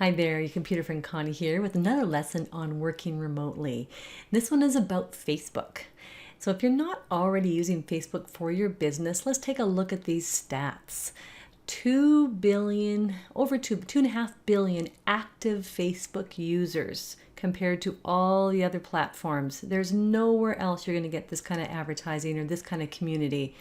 Hi there, your computer friend Connie here with another lesson on working remotely. This one is about Facebook. So if you're not already using Facebook for your business, let's take a look at these stats. 2 billion, over 2.5 billion active Facebook users compared to all the other platforms. There's nowhere else you're going to get this kind of advertising or this kind of community.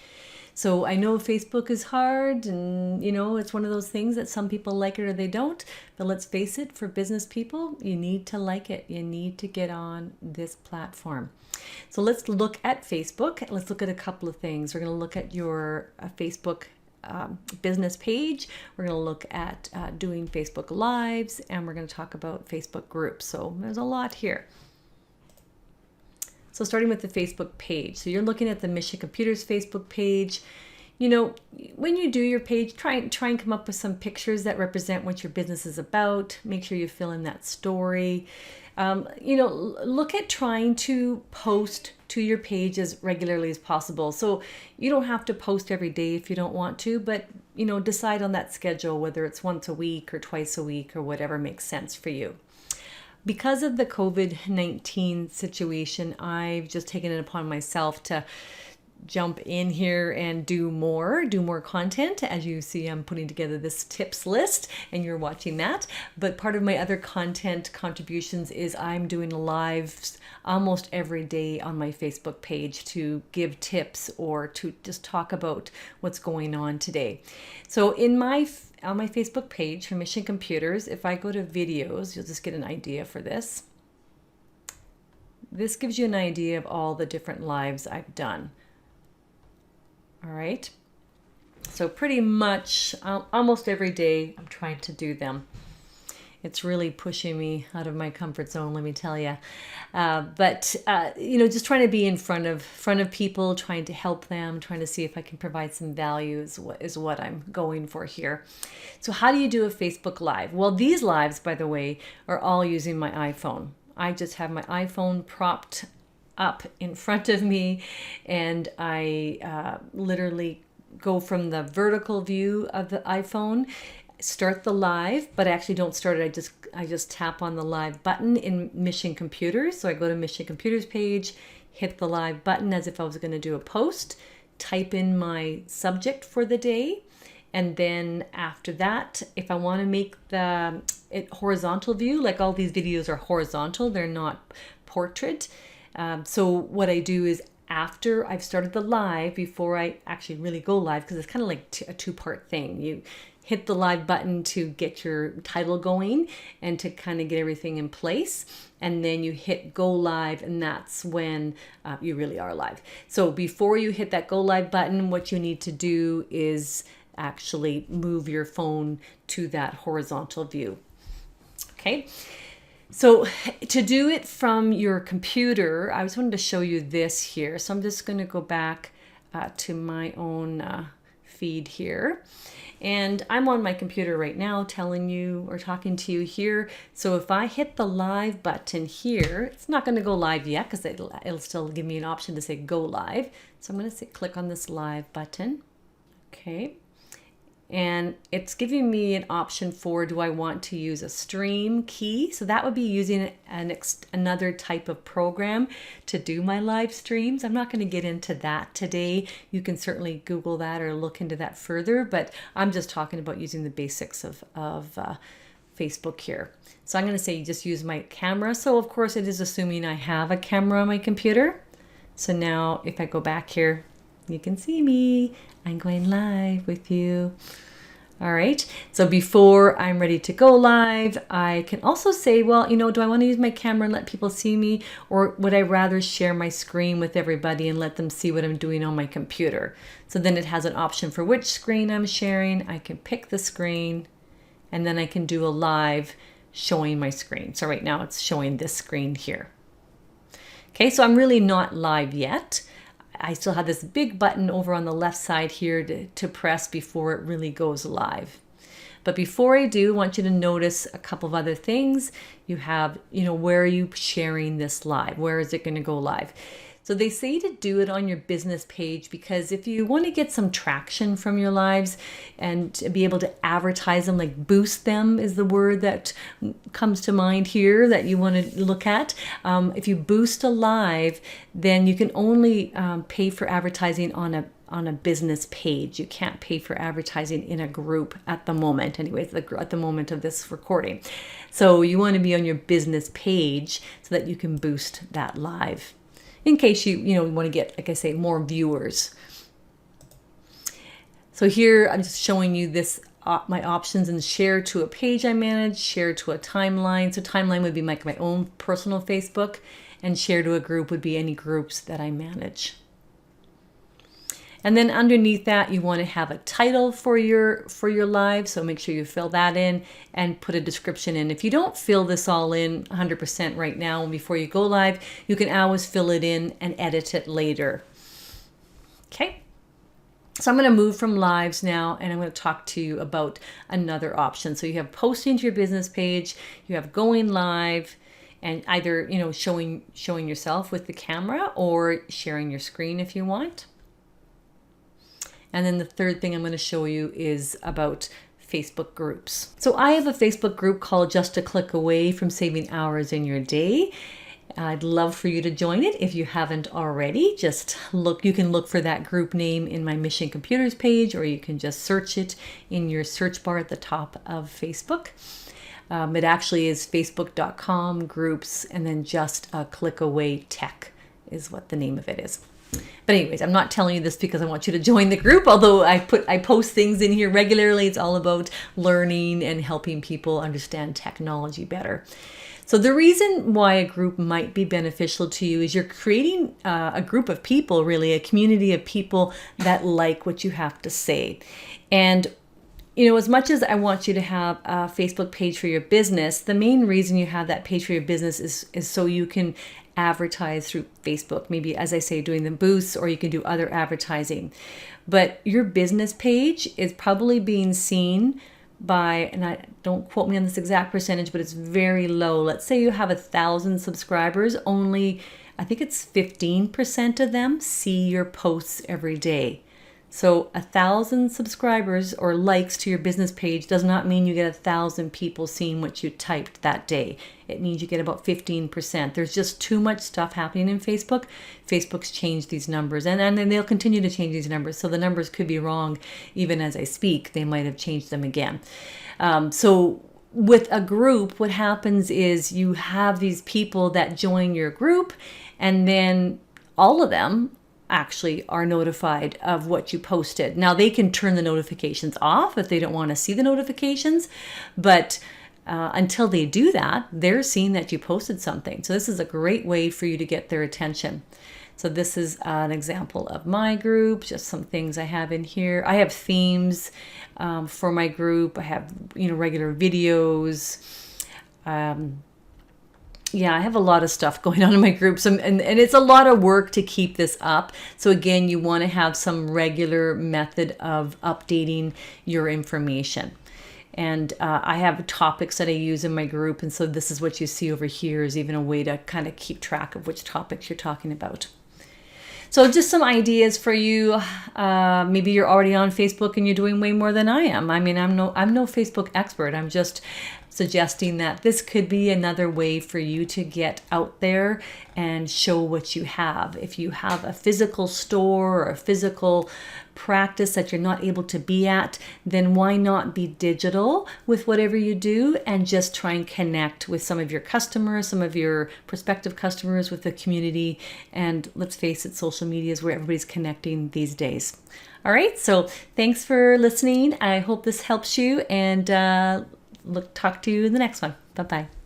So I know Facebook is hard and it's one of those things that some people like it or they don't, but let's face it, for business people, you need to like it. You need to get on this platform. So let's look at Facebook. Let's look at a couple of things. We're going to look at your Facebook business page. We're going to look at doing Facebook Lives, and we're going to talk about Facebook groups. So there's a lot here. So starting with the Facebook page. So you're looking at the Mission Computers Facebook page. When you do your page, try and come up with some pictures that represent what your business is about. Make sure you fill in that story. Look at trying to post to your page as regularly as possible. So you don't have to post every day if you don't want to, but decide on that schedule, whether it's once a week or twice a week or whatever makes sense for you. Because of the COVID-19 situation, I've just taken it upon myself to jump in here and do more content. As you see, I'm putting together this tips list and you're watching that. But part of my other content contributions is I'm doing lives almost every day on my Facebook page to give tips or to just talk about what's going on today. So on my Facebook page for Mission Computers, if I go to videos, you'll just get an idea for this. This gives you an idea of all the different lives I've done. All right. So pretty much almost every day I'm trying to do them. It's really pushing me out of my comfort zone, let me tell you. But just trying to be in front of people, trying to help them, trying to see if I can provide some value is what I'm going for here. So how do you do a Facebook Live? Well, these lives, by the way, are all using my iPhone. I just have my iPhone propped up in front of me, and I literally go from the vertical view of the iPhone, start the live, but I actually don't start it. I just tap on the live button in Mission Computers. So I go to Mission Computers page, hit the live button as if I was going to do a post, type in my subject for the day, and then after that, if I want to make it horizontal view, like all these videos are horizontal, they're not portrait. So what I do is after I've started the live, before I actually really go live, because it's kind of like a two-part thing. You hit the live button to get your title going and to kind of get everything in place. And then you hit go live, and that's when you really are live. So before you hit that go live button, what you need to do is actually move your phone to that horizontal view. Okay. So to do it from your computer, I just wanted to show you this here. So I'm just going to go back to my own feed here. And I'm on my computer right now telling you or talking to you here. So if I hit the live button here, it's not going to go live yet because it'll still give me an option to say go live. So I'm going to click on this live button. Okay. And it's giving me an option for, do I want to use a stream key? So that would be using another type of program to do my live streams. I'm not going to get into that today. You can certainly Google that or look into that further, but I'm just talking about using the basics of Facebook here. So I'm going to say just use my camera. So of course it is assuming I have a camera on my computer. So now if I go back here, you can see me. I'm going live with you. All right. So before I'm ready to go live, I can also say, well, do I want to use my camera and let people see me, or would I rather share my screen with everybody and let them see what I'm doing on my computer? So then it has an option for which screen I'm sharing. I can pick the screen, and then I can do a live showing my screen. So right now it's showing this screen here. Okay. So I'm really not live yet. I still have this big button over on the left side here to press before it really goes live. But before I do, I want you to notice a couple of other things. You have, where are you sharing this live? Where is it going to go live? So they say to do it on your business page because if you want to get some traction from your lives and to be able to advertise them, like boost them is the word that comes to mind here that you want to look at. If you boost a live, then you can only pay for advertising on a business page. You can't pay for advertising in a group at the moment, anyways, at the moment of this recording. So you want to be on your business page so that you can boost that live in case you want to get, like I say, more viewers. So here I'm just showing you this my options, and share to a page I manage, share to a timeline. So timeline would be like my own personal Facebook, and share to a group would be any groups that I manage. And then underneath that, you want to have a title for your live. So make sure you fill that in and put a description in. If you don't fill this all in 100% right now and before you go live, you can always fill it in and edit it later. Okay. So I'm going to move from lives now, and I'm going to talk to you about another option. So you have posting to your business page, you have going live, and either, showing yourself with the camera or sharing your screen if you want. And then the third thing I'm going to show you is about Facebook groups. So I have a Facebook group called Just a Click Away from Saving Hours in Your Day. I'd love for you to join it if you haven't already. You can look for that group name in my Mission Computers page, or you can just search it in your search bar at the top of Facebook. It actually is facebook.com groups, and then Just a Click Away Tech is what the name of it is. But anyways, I'm not telling you this because I want you to join the group, although I post things in here regularly. It's all about learning and helping people understand technology better. So the reason why a group might be beneficial to you is you're creating a group of people, really, a community of people that like what you have to say. And as much as I want you to have a Facebook page for your business, the main reason you have that page for your business is so you can advertise through Facebook, maybe, as I say, doing the boosts, or you can do other advertising. But your business page is probably being seen by, and don't quote me on this exact percentage, but it's very low. Let's say you have 1,000 subscribers, only, I think it's 15% of them see your posts every day. So 1,000 subscribers or likes to your business page does not mean you get 1,000 people seeing what you typed that day. It means you get about 15%. There's just too much stuff happening in Facebook. Facebook's changed these numbers, and then they'll continue to change these numbers. So the numbers could be wrong even as I speak. They might have changed them again. So with a group, what happens is you have these people that join your group, and then all of them actually are notified of what you posted. Now they can turn the notifications off if they don't want to see the notifications, but until they do that, they're seeing that you posted something. So this is a great way for you to get their attention. So this is an example of my group, just some things I have in here. I have themes for my group. I have regular videos. I have a lot of stuff going on in my groups, and it's a lot of work to keep this up. So again, you want to have some regular method of updating your information. And I have topics that I use in my group, and so this is what you see over here is even a way to kind of keep track of which topics you're talking about. So just some ideas for you. Maybe you're already on Facebook and you're doing way more than I am. I mean, I'm no Facebook expert. I'm just suggesting that this could be another way for you to get out there and show what you have. If you have a physical store or a physical practice that you're not able to be at, then why not be digital with whatever you do and just try and connect with some of your customers, some of your prospective customers, with the community. And let's face it, social media is where everybody's connecting these days. All right, so thanks for listening. I hope this helps you, and talk to you in the next one. Bye-bye.